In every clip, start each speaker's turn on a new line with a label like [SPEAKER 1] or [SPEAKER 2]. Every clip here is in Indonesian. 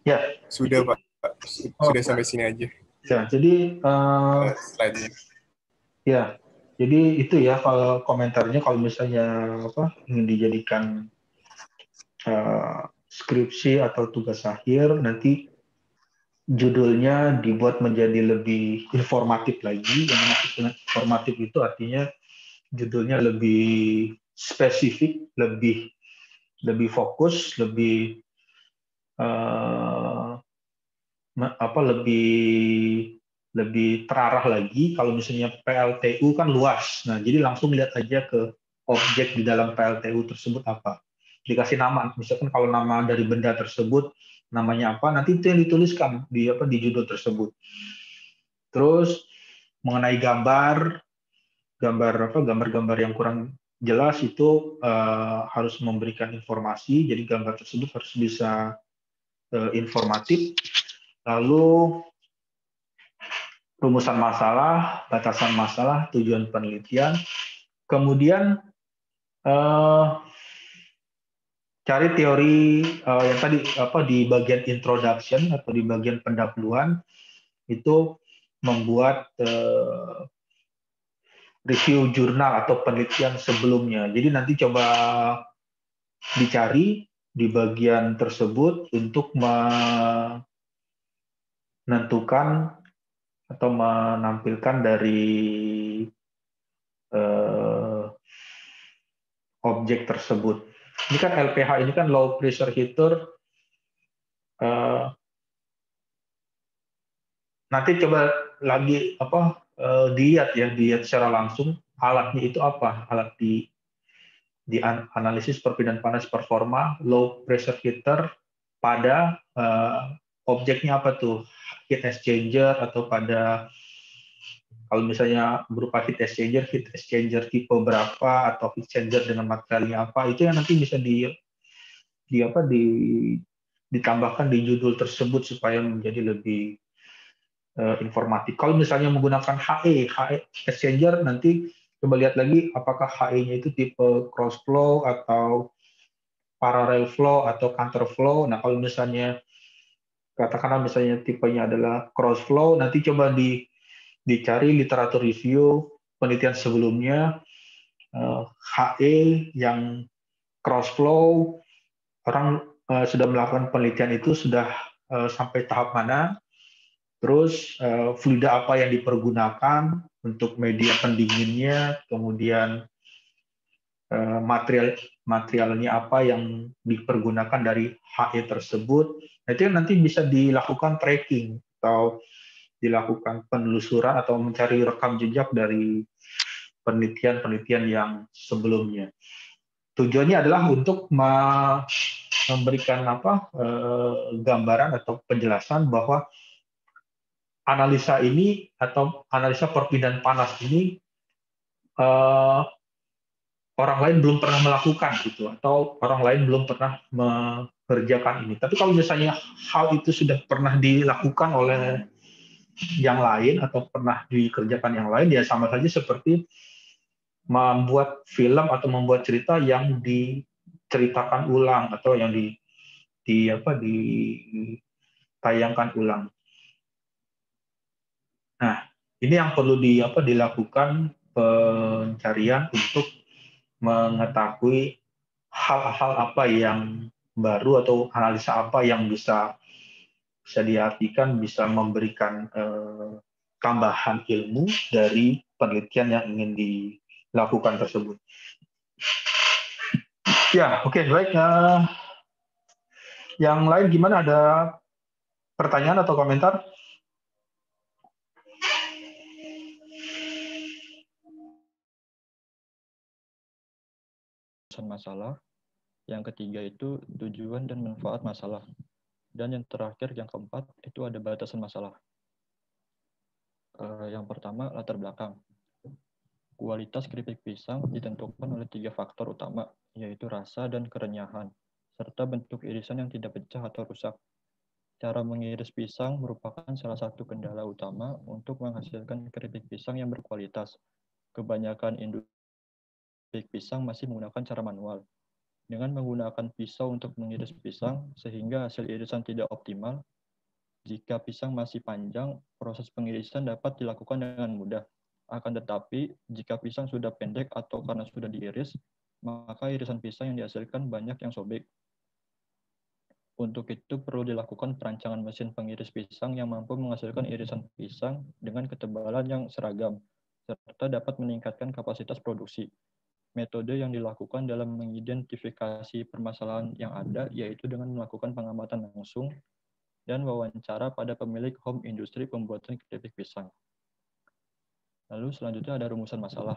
[SPEAKER 1] Ya,
[SPEAKER 2] Sudah Pak, sudah sampai sini aja
[SPEAKER 1] ya. Jadi
[SPEAKER 2] slide-nya.
[SPEAKER 1] ya, jadi itu ya kalau komentarnya kalau misalnya apa ingin dijadikan skripsi atau tugas akhir nanti judulnya dibuat menjadi lebih informatif lagi. Yang maksud dengan informatif itu artinya judulnya lebih spesifik, lebih fokus, lebih eh, lebih terarah lagi. Kalau misalnya PLTU kan luas, nah jadi langsung lihat aja ke objek di dalam PLTU tersebut apa, dikasih nama. Misalkan kalau nama dari benda tersebut namanya apa, nanti itu yang dituliskan di judul tersebut. Terus mengenai gambar-gambar yang kurang jelas itu harus memberikan informasi. Jadi gambar tersebut harus bisa informatif. Lalu rumusan masalah, batasan masalah, tujuan penelitian. Kemudian eh, cari teori yang tadi di bagian introduction atau di bagian pendahuluan itu membuat review jurnal atau penelitian sebelumnya. Jadi nanti coba dicari di bagian tersebut untuk menentukan atau menampilkan dari eh, objek tersebut. Ini kan LPH ini kan low pressure heater. Eh, nanti coba lagi dilihat secara langsung alatnya itu apa, alat di analisis perpindahan panas performa low pressure heater pada objeknya apa tuh, heat exchanger atau pada kalau misalnya berupa heat exchanger tipe berapa atau heat exchanger dengan materialnya apa, itu yang nanti bisa di apa di ditambahkan di judul tersebut supaya menjadi lebih informatif. Kalau misalnya menggunakan HE exchanger, nanti coba lihat lagi apakah HE-nya itu tipe cross flow atau parallel flow atau counter flow. Nah, kalau misalnya katakanlah misalnya tipenya adalah cross flow, nanti coba dicari literatur review penelitian sebelumnya HE yang cross flow, orang sudah melakukan penelitian itu sudah sampai tahap mana, terus fluida apa yang dipergunakan untuk media pendinginnya, kemudian materialnya apa yang dipergunakan dari HE tersebut. Nah, itu nanti bisa dilakukan tracking atau dilakukan penelusuran atau mencari rekam jejak dari penelitian-penelitian yang sebelumnya. Tujuannya adalah untuk memberikan gambaran atau penjelasan bahwa analisa ini atau analisa perpindahan panas ini eh, orang lain belum pernah melakukan gitu, atau orang lain belum pernah mengerjakan ini. Tapi kalau misalnya hal itu sudah pernah dilakukan oleh yang lain atau pernah dikerjakan yang lain, ya sama saja seperti membuat film atau membuat cerita yang diceritakan ulang atau yang ditayangkan ulang. Nah, ini yang perlu dilakukan pencarian untuk mengetahui hal-hal apa yang baru atau analisa apa yang bisa diartikan, bisa memberikan tambahan ilmu dari penelitian yang ingin dilakukan tersebut. Ya, oke, baik. Yang lain gimana? Ada pertanyaan atau komentar?
[SPEAKER 3] Masalah. Yang ketiga itu tujuan dan manfaat masalah. Dan yang terakhir, yang keempat, itu ada batasan masalah. Yang pertama, latar belakang. Kualitas keripik pisang ditentukan oleh 3 faktor utama, yaitu rasa dan kerenyahan, serta bentuk irisan yang tidak pecah atau rusak. Cara mengiris pisang merupakan salah satu kendala utama untuk menghasilkan keripik pisang yang berkualitas. Kebanyakan industri pisang masih menggunakan cara manual. Dengan menggunakan pisau untuk mengiris pisang sehingga hasil irisan tidak optimal, jika pisang masih panjang, proses pengirisan dapat dilakukan dengan mudah. Akan tetapi, jika pisang sudah pendek atau karena sudah diiris, maka irisan pisang yang dihasilkan banyak yang sobek. Untuk itu perlu dilakukan perancangan mesin pengiris pisang yang mampu menghasilkan irisan pisang dengan ketebalan yang seragam, serta dapat meningkatkan kapasitas produksi. Metode yang dilakukan dalam mengidentifikasi permasalahan yang ada yaitu dengan melakukan pengamatan langsung dan wawancara pada pemilik home industri pembuatan keripik pisang. Lalu selanjutnya ada rumusan masalah.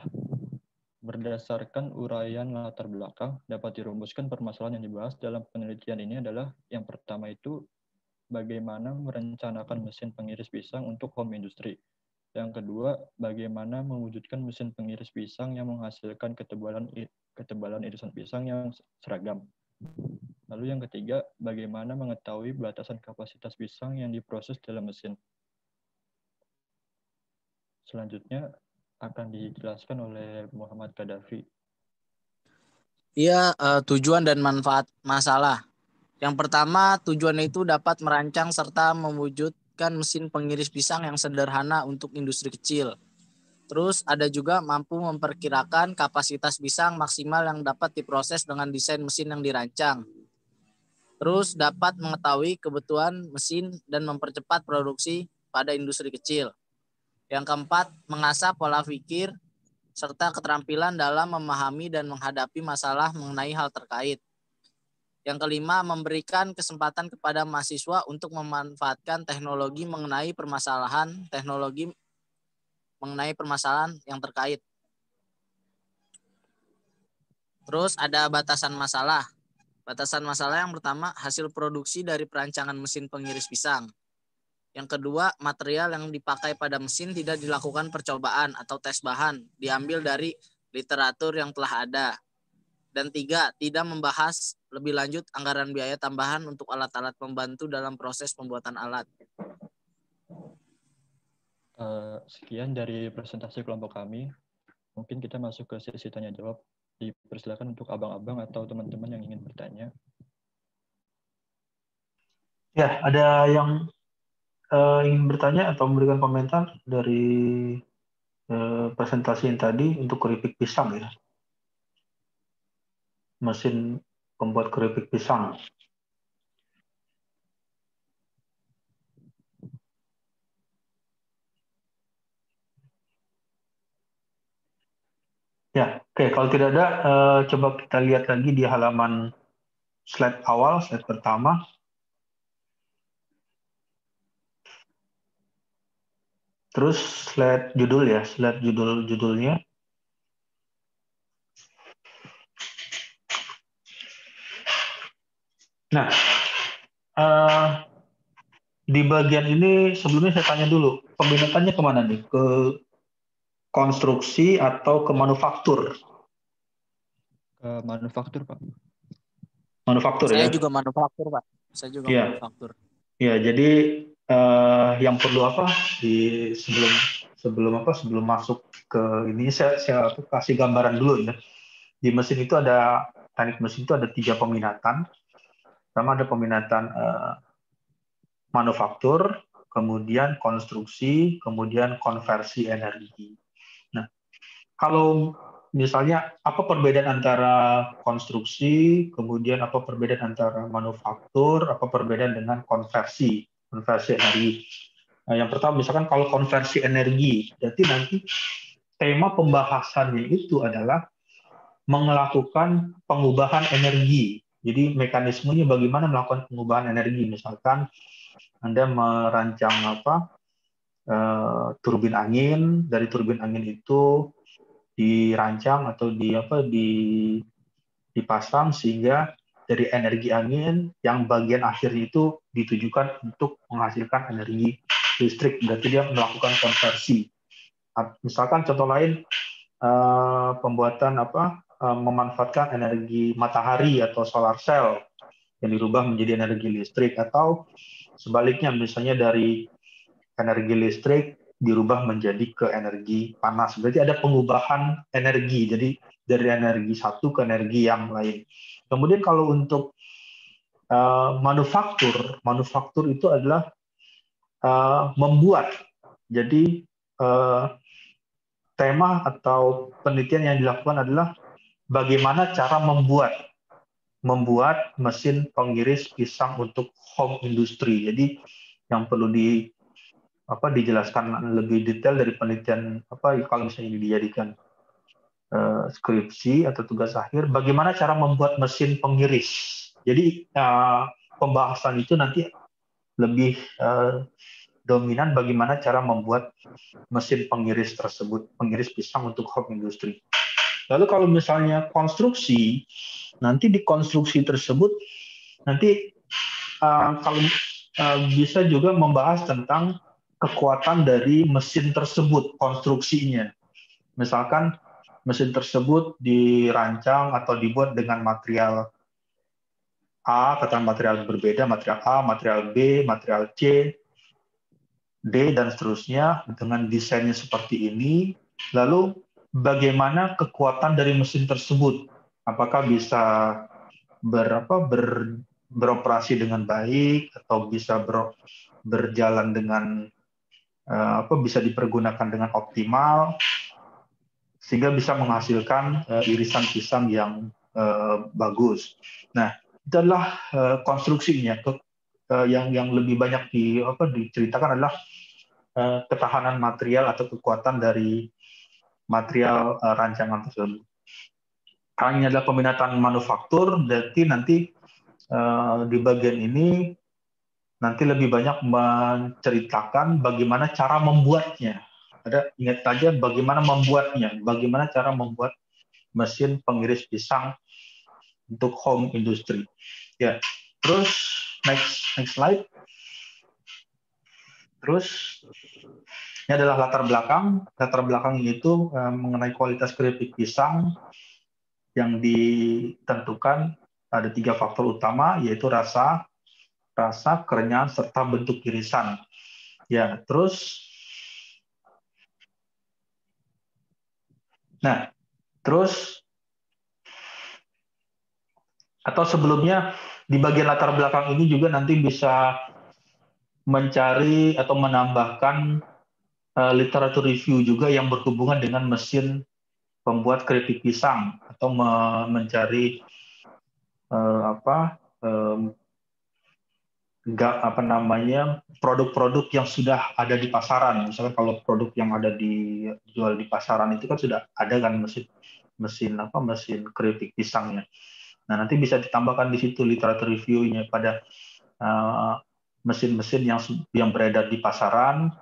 [SPEAKER 3] Berdasarkan uraian latar belakang, dapat dirumuskan permasalahan yang dibahas dalam penelitian ini adalah yang pertama itu bagaimana merencanakan mesin pengiris pisang untuk home industry. Yang kedua, bagaimana mewujudkan mesin pengiris pisang yang menghasilkan ketebalan irisan pisang yang seragam. Lalu yang ketiga, bagaimana mengetahui batasan kapasitas pisang yang diproses dalam mesin. Selanjutnya akan dijelaskan oleh Muhammad Kadafi.
[SPEAKER 4] Iya, tujuan dan manfaat masalah. Yang pertama, tujuan itu dapat merancang serta mewujudkan mesin pengiris pisang yang sederhana untuk industri kecil. Terus ada juga mampu memperkirakan kapasitas pisang maksimal yang dapat diproses dengan desain mesin yang dirancang. Terus dapat mengetahui kebutuhan mesin dan mempercepat produksi pada industri kecil. Yang keempat, mengasah pola pikir serta keterampilan dalam memahami dan menghadapi masalah mengenai hal terkait. Yang kelima, memberikan kesempatan kepada mahasiswa untuk memanfaatkan teknologi mengenai permasalahan yang terkait. Terus ada batasan masalah. Batasan masalah yang pertama, hasil produksi dari perancangan mesin pengiris pisang. Yang kedua, material yang dipakai pada mesin tidak dilakukan percobaan atau tes bahan, diambil dari literatur yang telah ada. Dan tiga, tidak membahas lebih lanjut anggaran biaya tambahan untuk alat-alat pembantu dalam proses pembuatan alat.
[SPEAKER 3] Sekian dari presentasi kelompok kami. Mungkin kita masuk ke sesi tanya jawab. Dipersilakan untuk abang-abang atau teman-teman yang ingin bertanya.
[SPEAKER 1] Ya, ada yang ingin bertanya atau memberikan komentar dari presentasi yang tadi untuk keripik pisang ya. Mesin pembuat keripik pisang. Ya, oke. Kalau tidak ada, coba kita lihat lagi di halaman slide awal, slide pertama. Terus slide judul ya, slide judulnya. Nah, di bagian ini sebelumnya saya tanya dulu, peminatannya kemana nih? Ke konstruksi atau ke manufaktur?
[SPEAKER 3] Ke manufaktur, Pak.
[SPEAKER 1] Manufaktur
[SPEAKER 4] Saya
[SPEAKER 1] ya?
[SPEAKER 4] juga manufaktur, Pak. Saya juga
[SPEAKER 1] Iya.
[SPEAKER 4] manufaktur.
[SPEAKER 1] Ya, jadi yang perlu apa di sebelum masuk ke ini saya kasih gambaran dulu ya. Di mesin itu ada teknik mesin itu ada 3 peminatan. Pertama ada peminatan manufaktur, kemudian konstruksi, kemudian konversi energi. Nah, kalau misalnya apa perbedaan antara konstruksi, kemudian apa perbedaan antara manufaktur, apa perbedaan dengan konversi energi. Nah, yang pertama misalkan kalau konversi energi, berarti nanti tema pembahasannya itu adalah melakukan pengubahan energi. Jadi mekanismenya bagaimana melakukan pengubahan energi. Misalkan Anda merancang turbin angin, dari turbin angin itu dirancang atau dipasang sehingga dari energi angin yang bagian akhirnya itu ditujukan untuk menghasilkan energi listrik. Berarti dia melakukan konversi. Misalkan contoh lain pembuatan memanfaatkan energi matahari atau solar cell yang dirubah menjadi energi listrik, atau sebaliknya misalnya dari energi listrik dirubah menjadi ke energi panas. Berarti ada pengubahan energi. Jadi dari energi satu ke energi yang lain. Kemudian kalau untuk manufaktur itu adalah membuat. Jadi tema atau penelitian yang dilakukan adalah bagaimana cara membuat mesin pengiris pisang untuk home industry. Jadi yang perlu dijelaskan lebih detail dari penelitian kalau misalnya ini dijadikan skripsi atau tugas akhir, bagaimana cara membuat mesin pengiris. Jadi pembahasan itu nanti lebih dominan bagaimana cara membuat mesin pengiris tersebut, pengiris pisang untuk home industry. Lalu kalau misalnya konstruksi, nanti di konstruksi tersebut nanti kalau bisa juga membahas tentang kekuatan dari mesin tersebut, konstruksinya. Misalkan mesin tersebut dirancang atau dibuat dengan material A, katakan material berbeda, material A, material B, material C, D, dan seterusnya, dengan desainnya seperti ini. Lalu bagaimana kekuatan dari mesin tersebut? Apakah bisa beroperasi dengan baik atau bisa berjalan dengan bisa dipergunakan dengan optimal sehingga bisa menghasilkan irisan pisang yang bagus. Nah, itu adalah konstruksinya. Yang lebih banyak diceritakan adalah ketahanan material atau kekuatan dari material rancangan tersebut. Karena ini adalah peminatan manufaktur, berarti nanti di bagian ini nanti lebih banyak menceritakan bagaimana cara membuatnya. Ingat saja bagaimana membuatnya, bagaimana cara membuat mesin pengiris pisang untuk home industry. Ya, terus next slide. Terus ini adalah latar belakang. Latar belakang itu mengenai kualitas keripik pisang yang ditentukan ada 3 faktor utama, yaitu rasa, kerenyahan, serta bentuk irisan. Ya, terus atau sebelumnya di bagian latar belakang ini juga nanti bisa mencari atau menambahkan literatur review juga yang berhubungan dengan mesin pembuat keripik pisang atau mencari produk-produk yang sudah ada di pasaran. Misalkan kalau produk yang ada dijual di pasaran itu kan sudah ada kan mesin keripik pisangnya. Nah, nanti bisa ditambahkan di situ literatur review-nya pada mesin-mesin yang beredar di pasaran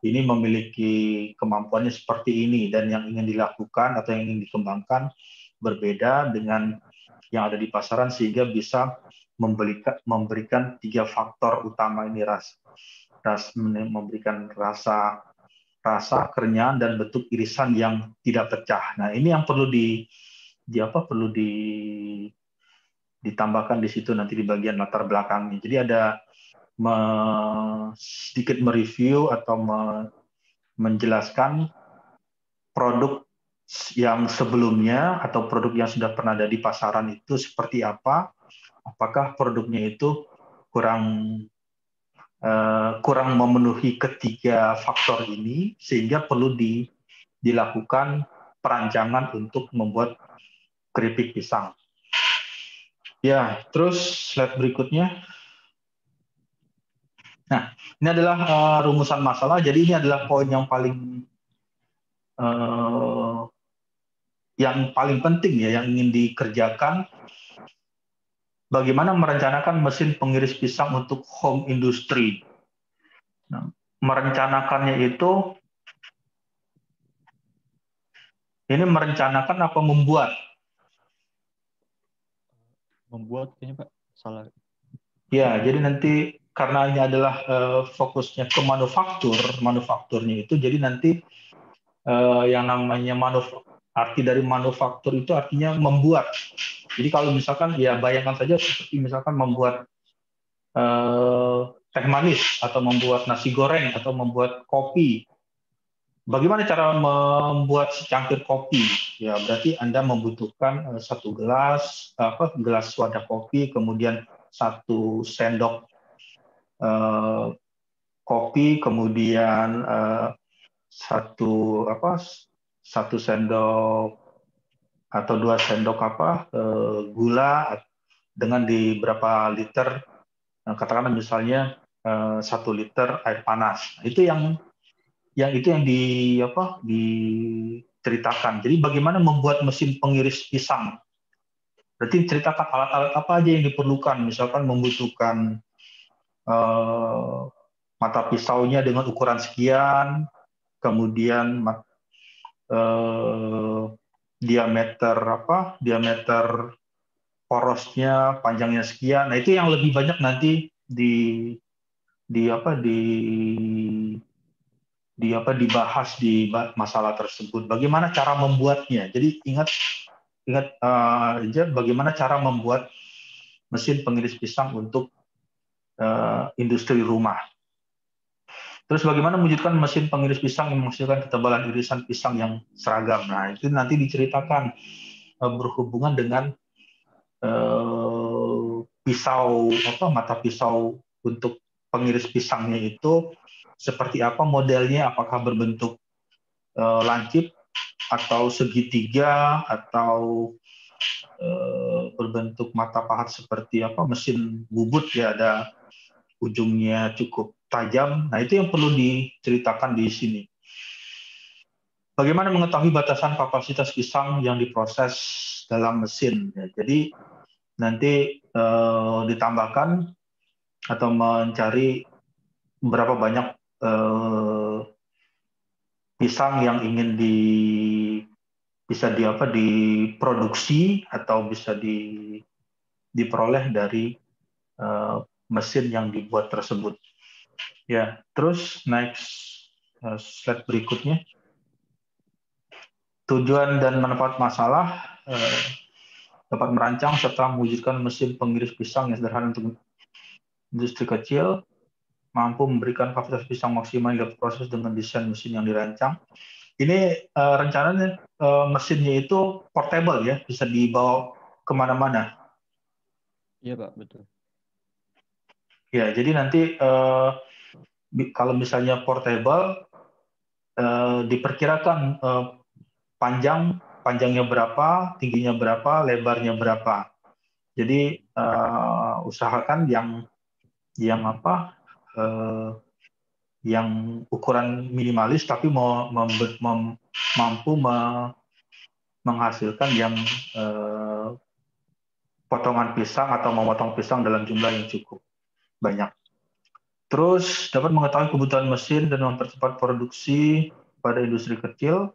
[SPEAKER 1] ini memiliki kemampuannya seperti ini, dan yang ingin dilakukan atau yang ingin dikembangkan berbeda dengan yang ada di pasaran, sehingga bisa memberikan 3 faktor utama ini, memberikan rasa, kerenyahan, dan bentuk irisan yang tidak pecah. Nah, ini yang perlu ditambahkan di situ nanti di bagian latar belakangnya. Jadi ada sedikit mereview atau menjelaskan produk yang sebelumnya atau produk yang sudah pernah ada di pasaran itu seperti apa, apakah produknya itu kurang memenuhi ketiga faktor ini sehingga perlu dilakukan perancangan untuk membuat keripik pisang. Ya, terus slide berikutnya. Nah, ini adalah rumusan masalah. Jadi ini adalah poin yang paling penting ya, yang ingin dikerjakan. Bagaimana merencanakan mesin pengiris pisang untuk home industry. Nah, merencanakannya itu, ini merencanakan apa membuat?
[SPEAKER 3] Membuat kayaknya Pak, salah.
[SPEAKER 1] Ya, jadi nanti karena ini adalah fokusnya ke manufakturnya itu, jadi nanti yang namanya arti dari manufaktur itu artinya membuat. Jadi kalau misalkan ya bayangkan saja seperti misalkan membuat teh manis atau membuat nasi goreng atau membuat kopi. Bagaimana cara membuat secangkir kopi? Ya, berarti Anda membutuhkan satu gelas wadah kopi, kemudian 1 sendok kopi, kemudian satu 1 sendok atau 2 sendok gula dengan di berapa liter, katakanlah misalnya 1 liter air panas. Itu yang diceritakan. Jadi bagaimana membuat mesin pengiris pisang? Berarti ceritakan alat-alat apa aja yang diperlukan. Misalkan membutuhkan mata pisaunya dengan ukuran sekian, kemudian diameter porosnya, panjangnya sekian. Nah, itu yang lebih banyak nanti dibahas di masalah tersebut. Bagaimana cara membuatnya? Jadi ingat aja bagaimana cara membuat mesin pengiris pisang untuk industri rumah. Terus bagaimana mewujudkan mesin pengiris pisang yang menghasilkan ketebalan irisan pisang yang seragam. Nah, itu nanti diceritakan berhubungan dengan mata pisau untuk pengiris pisangnya itu seperti apa modelnya, apakah berbentuk lancip atau segitiga atau berbentuk mata pahat seperti mesin bubut ya, ada ujungnya cukup tajam. Nah, itu yang perlu diceritakan di sini. Bagaimana mengetahui batasan kapasitas pisang yang diproses dalam mesin? Ya, jadi nanti ditambahkan atau mencari berapa banyak pisang yang ingin bisa diproduksi atau bisa diperoleh dari mesin yang dibuat tersebut. Ya, terus next slide berikutnya. Tujuan dan manfaat masalah dapat merancang serta mewujudkan mesin pengiris pisang yang sederhana untuk industri kecil, mampu memberikan kapasitas pisang maksimal yang dapat proses dengan desain mesin yang dirancang. Ini rencananya mesinnya itu portable ya, bisa dibawa kemana-mana.
[SPEAKER 3] Iya Pak, betul.
[SPEAKER 1] Ya, jadi nanti kalau misalnya portable, diperkirakan panjangnya berapa, tingginya berapa, lebarnya berapa. Jadi usahakan yang ukuran minimalis tapi mampu menghasilkan yang potongan pisang atau memotong pisang dalam jumlah yang cukup banyak. Terus dapat mengetahui kebutuhan mesin dan mempercepat produksi pada industri kecil.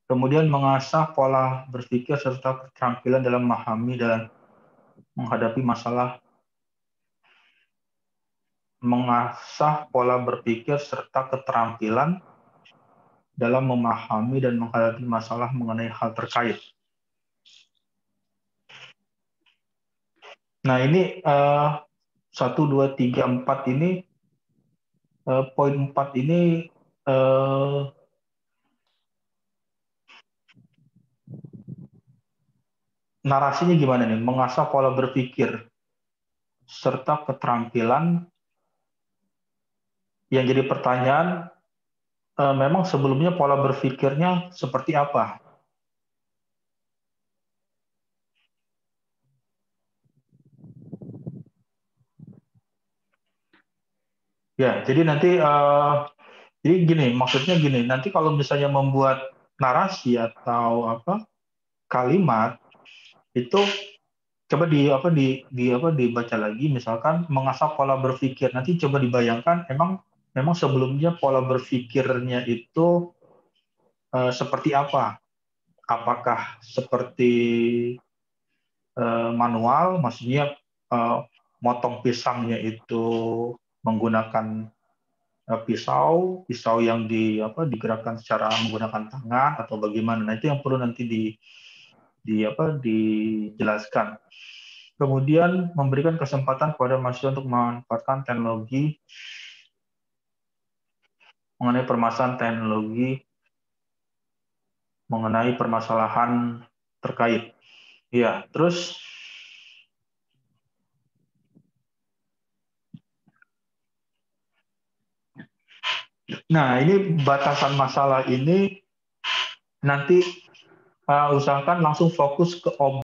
[SPEAKER 1] Kemudian mengasah pola berpikir serta keterampilan dalam memahami dan menghadapi masalah. Mengasah pola berpikir serta keterampilan dalam memahami dan menghadapi masalah mengenai hal terkait. Nah, ini 1, 2, 3, 4 ini, poin 4 ini narasinya gimana nih? Mengasah pola berpikir serta keterampilan. Yang jadi pertanyaan, memang sebelumnya pola berpikirnya seperti apa? Ya, jadi nanti jadi gini, maksudnya gini, nanti kalau misalnya membuat narasi atau kalimat itu coba dibaca lagi, misalkan mengasah pola berpikir. Nanti coba dibayangkan memang sebelumnya pola berpikirnya itu seperti apa? Apakah seperti manual, maksudnya motong pisangnya itu menggunakan pisau yang digerakkan secara menggunakan tangan atau bagaimana? Nah, itu yang perlu nanti dijelaskan. Kemudian memberikan kesempatan kepada mahasiswa untuk memanfaatkan teknologi mengenai permasalahan teknologi, mengenai permasalahan terkait. Ya, terus nah ini batasan masalah ini nanti usahakan langsung fokus ke